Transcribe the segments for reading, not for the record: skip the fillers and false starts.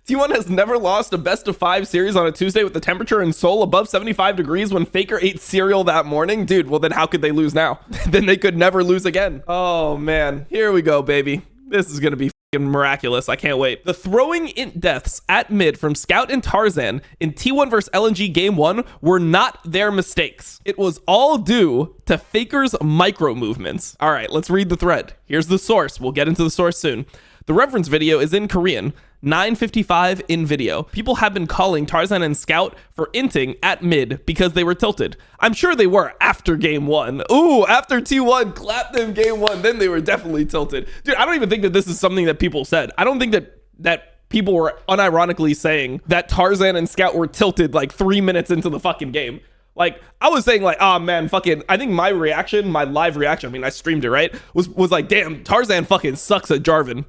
T1 has never lost a best of 5 series on a Tuesday with the temperature in Seoul above 75 degrees when Faker ate cereal that morning. Dude, well then how could they lose now? Then they could never lose again. Oh man, here we go, baby. This is gonna be miraculous. I can't wait. The throwing int deaths at mid from Scout and Tarzan in T1 vs LNG game 1 were not their mistakes. It was all due to Faker's micro movements. All right, let's read the thread. Here's the source. We'll get into the source soon. The reference video is in Korean. 9:55 in video. People have been calling Tarzan and Scout for inting at mid because they were tilted. I'm sure they were after game 1. Ooh, after T1 clapped them game 1, then they were definitely tilted. Dude, I don't even think that this is something that people said. I don't think that people were unironically saying that Tarzan and Scout were tilted like 3 minutes into the fucking game. Like, I was saying like, oh man, fucking, I think my reaction, my live reaction, I mean, I streamed it, right? Was like, damn, Tarzan fucking sucks at Jarvan.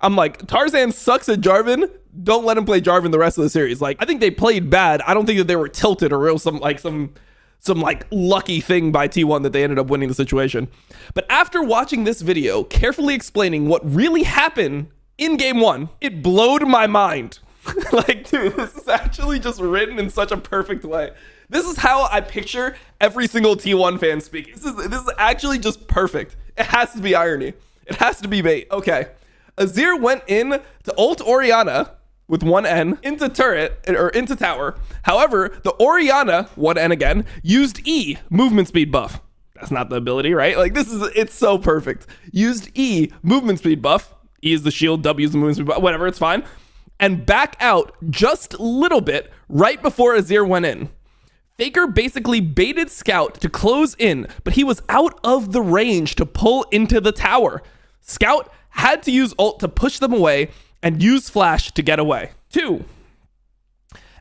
I'm like, Tarzan sucks at Jarvan. Don't let him play Jarvan the rest of the series. Like, I think they played bad. I don't think that they were tilted or real some lucky thing by T1 that they ended up winning the situation. But after watching this video, carefully explaining what really happened in game 1, it blowed my mind. Like, dude, this is actually just written in such a perfect way. This is how I picture every single T1 fan speaking. This is actually just perfect. It has to be irony. It has to be bait. Okay. Azir went in to ult Orianna with 1N into turret or into tower. However, the Orianna 1N again used E, movement speed buff. That's not the ability, right? Like it's so perfect. Used E, movement speed buff. E is the shield, W is the movement speed buff, whatever, it's fine. And back out just a little bit right before Azir went in. Faker basically baited Scout to close in, but he was out of the range to pull into the tower. Scout had to use ult to push them away and use flash to get away. 2.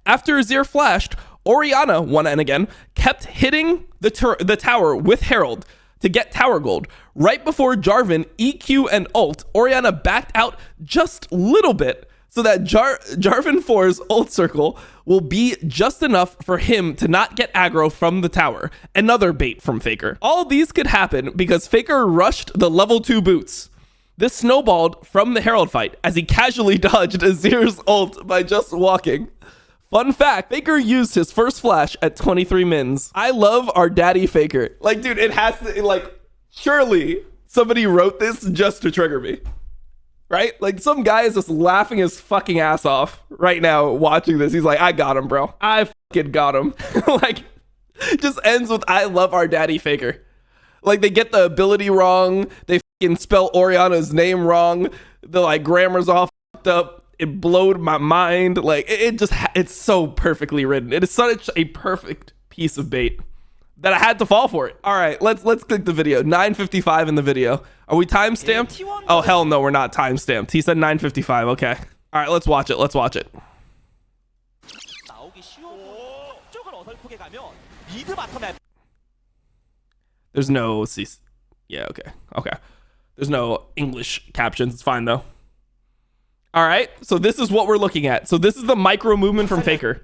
After Azir flashed, Orianna, 1N again, kept hitting the tower with Herald to get tower gold. Right before Jarvan EQ and ult, Orianna backed out just a little bit so that Jarvan 4's ult circle will be just enough for him to not get aggro from the tower. Another bait from Faker. All these could happen because Faker rushed the level 2 boots. This snowballed from the Herald fight as he casually dodged Azir's ult by just walking. Fun fact, Faker used his first flash at 23 mins. I love our daddy Faker. Like, dude, it has to, like, surely somebody wrote this just to trigger me. Right? Like, some guy is just laughing his fucking ass off right now watching this. He's like, I got him, bro. I fucking got him. Like, just ends with, I love our daddy Faker. Like, they get the ability wrong. They fucking spell Orianna's name wrong. The, like, grammar's all fucked up. It blowed my mind. Like, it's so perfectly written. It is such a perfect piece of bait that I had to fall for it. All right, let's click the video. 9:55 in the video. Are we time stamped? Oh, hell no, we're not time stamped. He said 9:55. Okay. All right, let's watch it. Let's watch it. There's no yeah, okay. There's no English captions. It's fine though. All right, so this is what we're looking at. So this is the micro movement from Faker.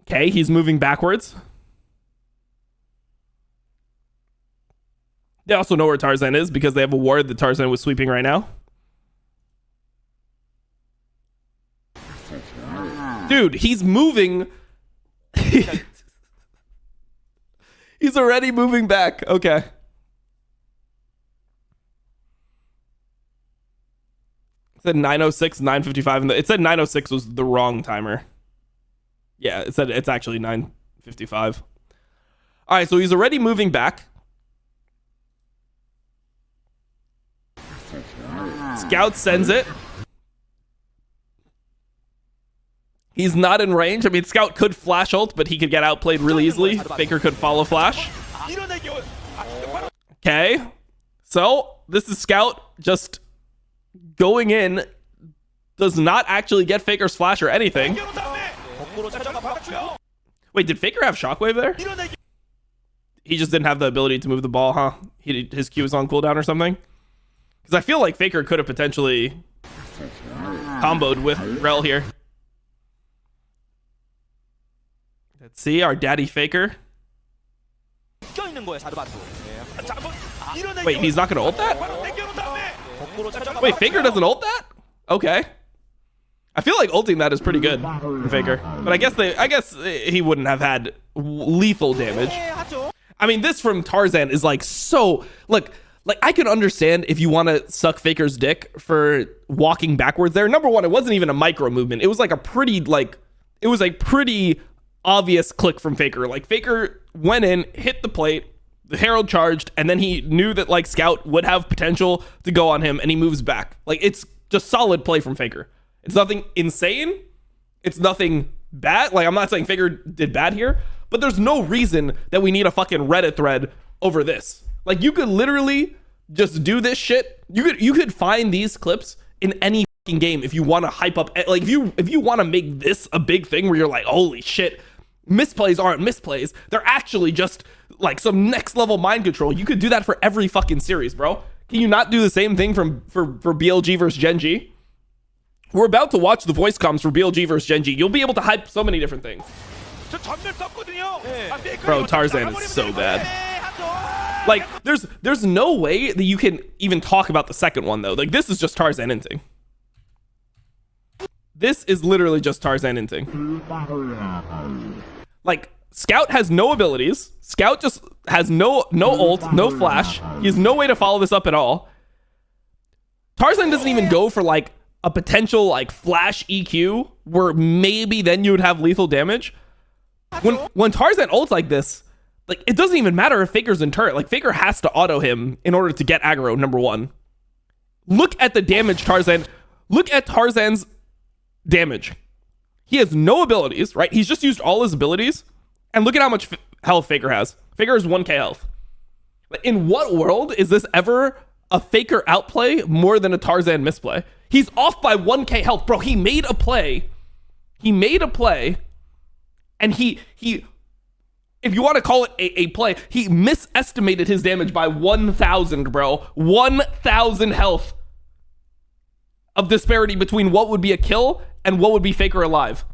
Okay, he's moving backwards. They also know where Tarzan is because they have a ward that Tarzan was sweeping right now. Dude, he's moving. He's already moving back. Okay. It said 9:06, 9:55, and it said 9:06 was the wrong timer. Yeah, it said it's actually 9:55. All right, so he's already moving back. Scout sends it. He's not in range. I mean, Scout could flash ult, but he could get outplayed really easily. Faker could follow flash. Okay. So, this is Scout just going in. Does not actually get Faker's flash or anything. Wait, did Faker have Shockwave there? He just didn't have the ability to move the ball, huh? His Q was on cooldown or something? Because I feel like Faker could have potentially comboed with Rel here. Let's see, our daddy Faker. Wait, he's not going to ult that? Wait, Faker doesn't ult that? Okay. I feel like ulting that is pretty good for Faker. But I guess he wouldn't have had lethal damage. I mean, this from Tarzan is like so... Like I can understand if you want to suck Faker's dick for walking backwards there. Number one, it wasn't even a micro movement. It was like a pretty, like... It was a pretty obvious click from Faker. Like, Faker went in, hit the plate, the Herald charged, and then he knew that, like, Scout would have potential to go on him, and he moves back. Like, it's just solid play from Faker. It's nothing insane. It's nothing bad. Like, I'm not saying Faker did bad here, but there's no reason that we need a fucking Reddit thread over this. Like, you could literally just do this shit. You could find these clips in any fucking game if you want to hype up. Like, if you want to make this a big thing where you're like, holy shit, misplays aren't misplays. They're actually just like some next level mind control. You could do that for every fucking series, bro. Can you not do the same thing for BLG versus Gen G? We're about to watch the voice comms for BLG versus Gen G. You'll be able to hype so many different things. Bro, Tarzan is so bad. Like, there's no way that you can even talk about the second one, though. Like, this is just Tarzan inting. This is literally just Tarzan inting. Like, Scout has no abilities. Scout just has no ult, no flash. He has no way to follow this up at all. Tarzan doesn't even go for, like, a potential, like, flash EQ where maybe then you would have lethal damage. When Tarzan ults like this, like, it doesn't even matter if Faker's in turret. Like, Faker has to auto him in order to get aggro, number one. Look at the damage Tarzan. Look at Tarzan's damage. He has no abilities, right? He's just used all his abilities. And look at how much health Faker has. Faker has 1k health. In what world is this ever a Faker outplay more than a Tarzan misplay? He's off by 1k health. Bro, he made a play. And he if you want to call it a play, he misestimated his damage by 1,000, bro. 1,000 health of disparity between what would be a kill and what would be Faker alive.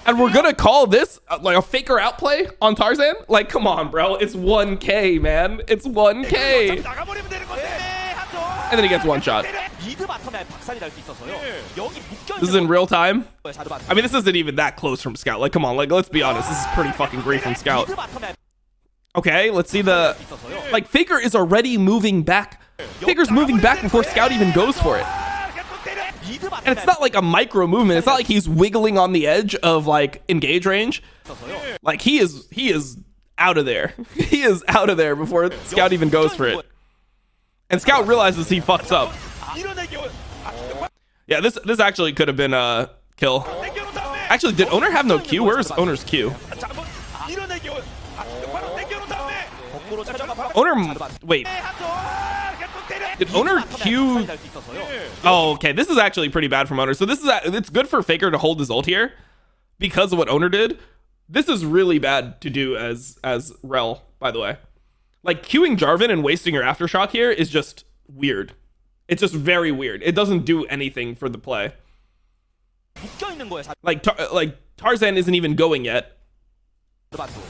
And we're gonna call this like a Faker outplay on Tarzan? Like, come on, bro. It's 1k, man. It's 1k. And then he gets one shot. This is in real time. I mean, this isn't even that close from Scout. Like, come on, like, let's be honest. This is pretty fucking great from Scout. Okay, let's see the... Like, Faker is already moving back. Faker's moving back before Scout even goes for it. And it's not like a micro movement. It's not like he's wiggling on the edge of, like, engage range. Like, he is out of there. He is out of there before Scout even goes for it. And Scout realizes he fucks up. Yeah, this actually could have been a kill. Actually, did Owner have no Q? Where is Owner's Q? Owner, wait. Did Owner Q? Oh, okay. This is actually pretty bad from Owner. So this is it's good for Faker to hold his ult here because of what Owner did. This is really bad to do as Rel, by the way. Like, queuing Jarvan and wasting your Aftershock here is just weird. It's just very weird. It doesn't do anything for the play. Like Tarzan isn't even going yet.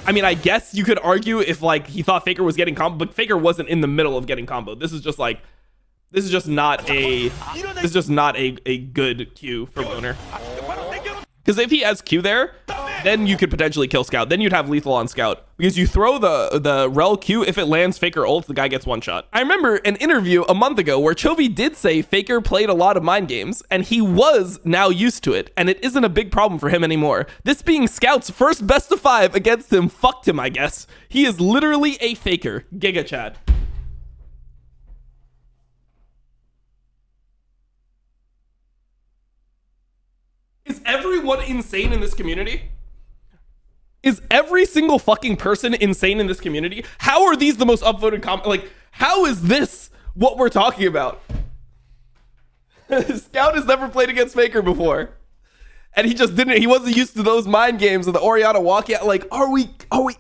I mean, I guess you could argue if, like, he thought Faker was getting combo, but Faker wasn't in the middle of getting combo. This is just not a good Q from Owner. Because if he has Q there, then you could potentially kill Scout. Then you'd have lethal on Scout. Because you throw the Rel Q, if it lands Faker ults, the guy gets one shot. I remember an interview a month ago where Chovy did say Faker played a lot of mind games, and he was now used to it, and it isn't a big problem for him anymore. This being Scout's first best of 5 against him fucked him, I guess. He is literally a Faker. Giga Chad. Is everyone insane in this community? Is every single fucking person insane in this community? How are these the most upvoted comment? Like, how is this what we're talking about? Scout has never played against Faker before. And he wasn't used to those mind games of the Orianna walkout. Like, are we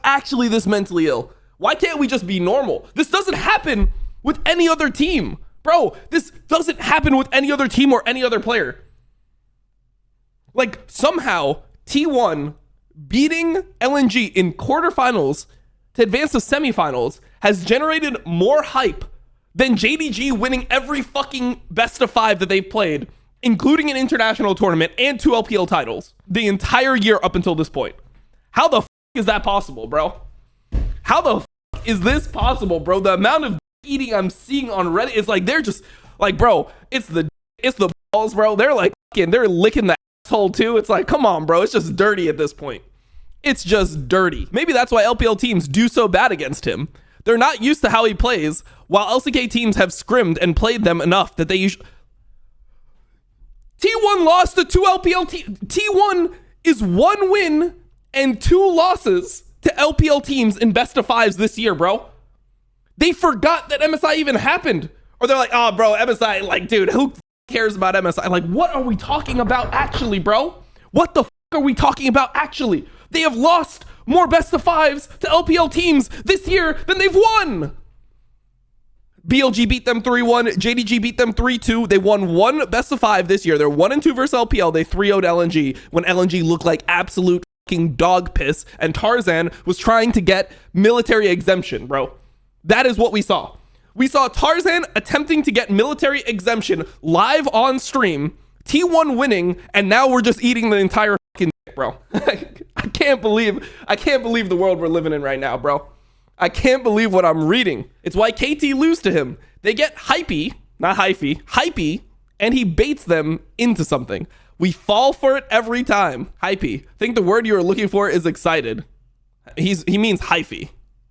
actually this mentally ill? Why can't we just be normal? This doesn't happen with any other team. Bro, this doesn't happen with any other team or any other player. Like, somehow, T1 beating LNG in quarterfinals to advance to semifinals has generated more hype than JDG winning every fucking best of 5 that they've played, including an international tournament and 2 LPL titles the entire year up until this point. How the is that possible, bro? How the is this possible, bro? The amount of eating I'm seeing on Reddit is like, they're just like, bro, it's the balls, bro. They're like, they're licking the asshole too. It's like, come on, bro. It's just dirty at this point. It's just dirty. Maybe that's why LPL teams do so bad against him. They're not used to how he plays, while LCK teams have scrimmed and played them enough that they usually... T1 lost to 2 LPL teams. T1 is 1 win and 2 losses to LPL teams in best of 5s this year, bro. They forgot that MSI even happened. Or they're like, oh, bro, MSI, like, dude, who cares about MSI? Like, what are we talking about actually, bro? What the are we talking about actually? They have lost more best of 5s to LPL teams this year than they've won. BLG beat them 3-1. JDG beat them 3-2. They won 1 best of 5 this year. They're 1-2 versus LPL. They 3-0'd LNG when LNG looked like absolute fucking dog piss and Tarzan was trying to get military exemption, bro. That is what we saw. We saw Tarzan attempting to get military exemption live on stream, T1 winning, and now we're just eating the entire fucking dick, bro. I can't believe the world we're living in right now, bro. I can't believe what I'm reading. It's why KT lose to him. They get hypey, not hypey, and he baits them into something. We fall for it every time. Hypey. I think the word you were looking for is excited. He means hyphy.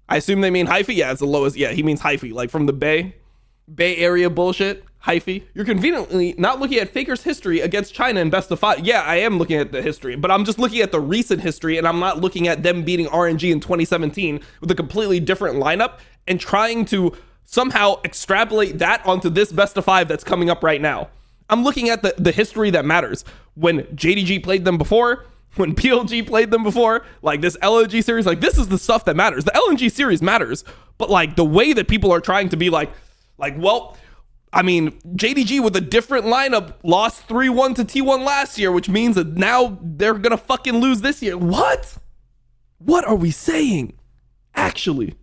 I assume they mean hyphy. Yeah, it's the lowest. Yeah, he means hyphy, like from the Bay Area bullshit. Hyphy. You're conveniently not looking at Faker's history against China in best of 5. Yeah, I am looking at the history, but I'm just looking at the recent history, and I'm not looking at them beating RNG in 2017 with a completely different lineup and trying to somehow extrapolate that onto this best of 5 that's coming up right now. I'm looking at the history that matters. When JDG played them before, when PLG played them before, like this LNG series, like this is the stuff that matters. The LNG series matters, but like the way that people are trying to be like, well, I mean, JDG with a different lineup lost 3-1 to T1 last year, which means that now they're gonna fucking lose this year. What? What are we saying? Actually,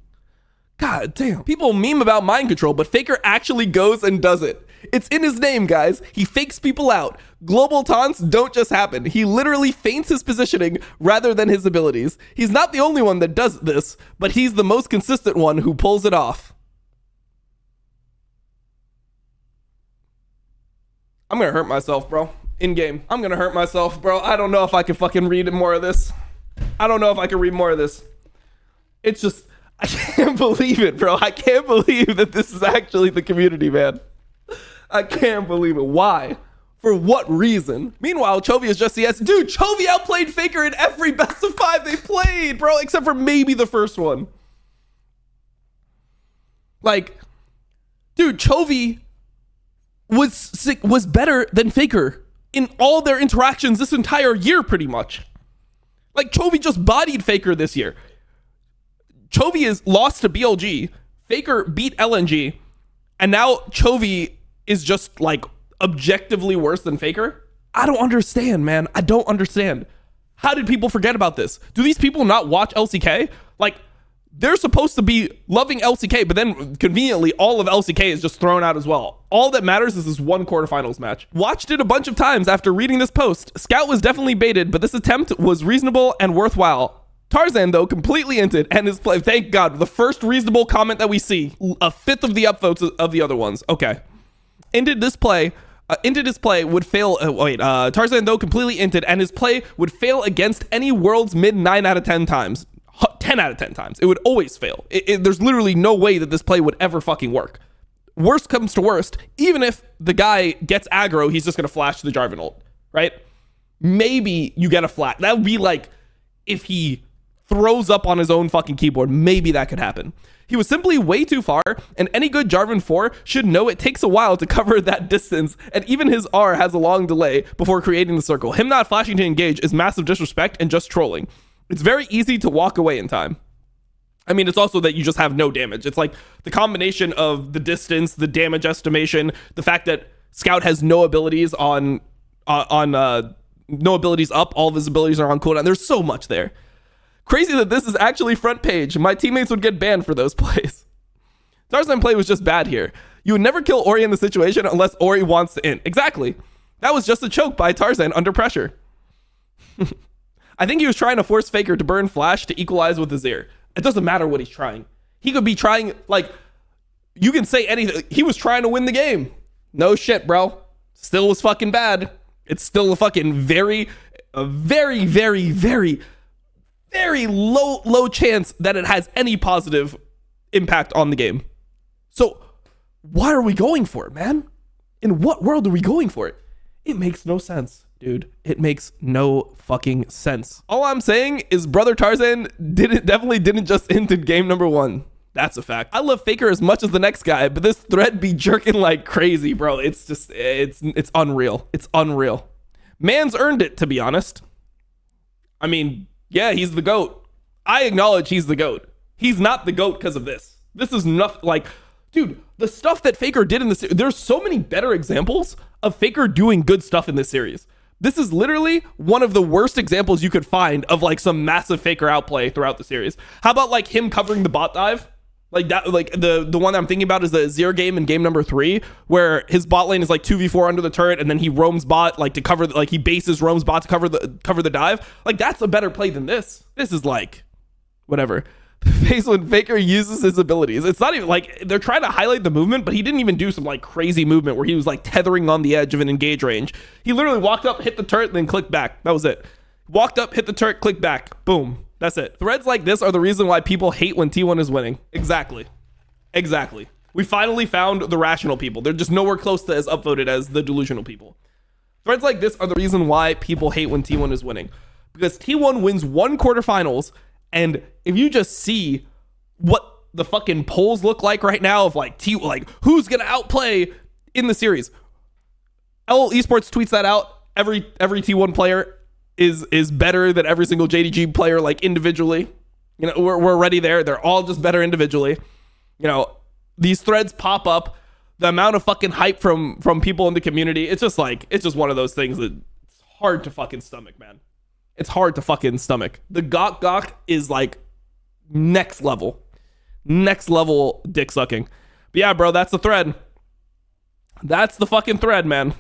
god damn. People meme about mind control, but Faker actually goes and does it. It's in his name, guys. He fakes people out. Global taunts don't just happen. He literally feints his positioning rather than his abilities. He's not the only one that does this, but he's the most consistent one who pulls it off. I'm gonna hurt myself, bro. In game. I'm gonna hurt myself, bro. I don't know if I can fucking read more of this. I don't know if I can read more of this. It's just, I can't believe it, bro. I can't believe that this is actually the community, man. I can't believe it. Why? For what reason? Meanwhile, Chovy is just CS. Dude, Chovy outplayed Faker in every best of 5 they played, bro, except for maybe the first one. Like, dude, Chovy was better than Faker in all their interactions this entire year, pretty much. Like, Chovy just bodied Faker this year. Chovy is lost to BLG. Faker beat LNG. And now Chovy is just, like, objectively worse than Faker. I don't understand, man. I don't understand. How did people forget about this? Do these people not watch LCK? Like, they're supposed to be loving LCK, but then conveniently all of LCK is just thrown out as well. All that matters is this one quarterfinals match. Watched it a bunch of times after reading this post. Scout was definitely baited, but this attempt was reasonable and worthwhile. Tarzan, though, completely inted and his play. Thank God. The first reasonable comment that we see. A fifth of the upvotes of the other ones. Okay. Inted this play. Inted his play would fail. Tarzan, though, completely inted, and his play would fail against any world's mid 9 out of 10 times. 10 out of 10 times. It would always fail. There's literally no way that this play would ever fucking work. Worst comes to worst, even if the guy gets aggro, he's just going to flash the Jarvan ult, right? Maybe you get a flat. That would be like if he throws up on his own fucking keyboard. Maybe that could happen. He was simply way too far, and any good Jarvan 4 should know it takes a while to cover that distance, and even his R has a long delay before creating the circle. Him not flashing to engage is massive disrespect and just trolling. It's very easy to walk away in time. I mean, it's also that you just have no damage. It's like the combination of the distance, the damage estimation, the fact that Scout has no abilities no abilities up. All of his abilities are on cooldown. There's so much there. Crazy that this is actually front page. My teammates would get banned for those plays. Tarzan play was just bad here. You would never kill Ori in the situation unless Ori wants to in. Exactly. That was just a choke by Tarzan under pressure. I think he was trying to force Faker to burn Flash to equalize with Azir. It doesn't matter what he's trying. He could be trying, like, you can say anything. He was trying to win the game. No shit, bro. Still was fucking bad. It's still a fucking very low chance that it has any positive impact on the game. So why are we going for it, man? In what world are we going for it? It makes no sense, dude. It makes no fucking sense. All I'm saying is Brother Tarzan definitely didn't just end in game number 1. That's a fact. I love Faker as much as the next guy, but this thread be jerking like crazy, bro. It's just, it's unreal. It's unreal. Man's earned it, to be honest. I mean, yeah, he's the GOAT. I acknowledge he's the GOAT. He's not the GOAT because of this. This is nothing, like, dude, the stuff that Faker did in this, there's so many better examples of Faker doing good stuff in this series. This is literally one of the worst examples you could find of like some massive Faker outplay throughout the series. How about like him covering the bot dive? Like that, like the one that I'm thinking about is the Azir game in game number 3, where his bot lane is like 2v4 under the turret, and then he roams bot like to cover, like he bases roams bot to cover the dive. Like that's a better play than this. This is like, whatever. The phase when Faker uses his abilities. It's not even like they're trying to highlight the movement, but he didn't even do some like crazy movement where he was like tethering on the edge of an engage range. He literally walked up, hit the turret, then clicked back. That was it. Walked up, hit the turret, clicked back. Boom. That's it. Threads like this are the reason why people hate when T1 is winning. Exactly. Exactly. We finally found the rational people. They're just nowhere close to as upvoted as the delusional people. Threads like this are the reason why people hate when T1 is winning. Because T1 wins 1 quarterfinals, and if you just see what the fucking polls look like right now of like who's gonna outplay in the series. LOL Esports tweets that out. Every T1 player is better than every single JDG player, like individually. You know, we're already there. They're all just better individually. You know, these threads pop up. The amount of fucking hype from people in the community, it's just one of those things that it's hard to fucking stomach, man. It's hard to fucking stomach. The gawk is like next level dick sucking. But yeah, bro, that's the thread. That's the fucking thread, man.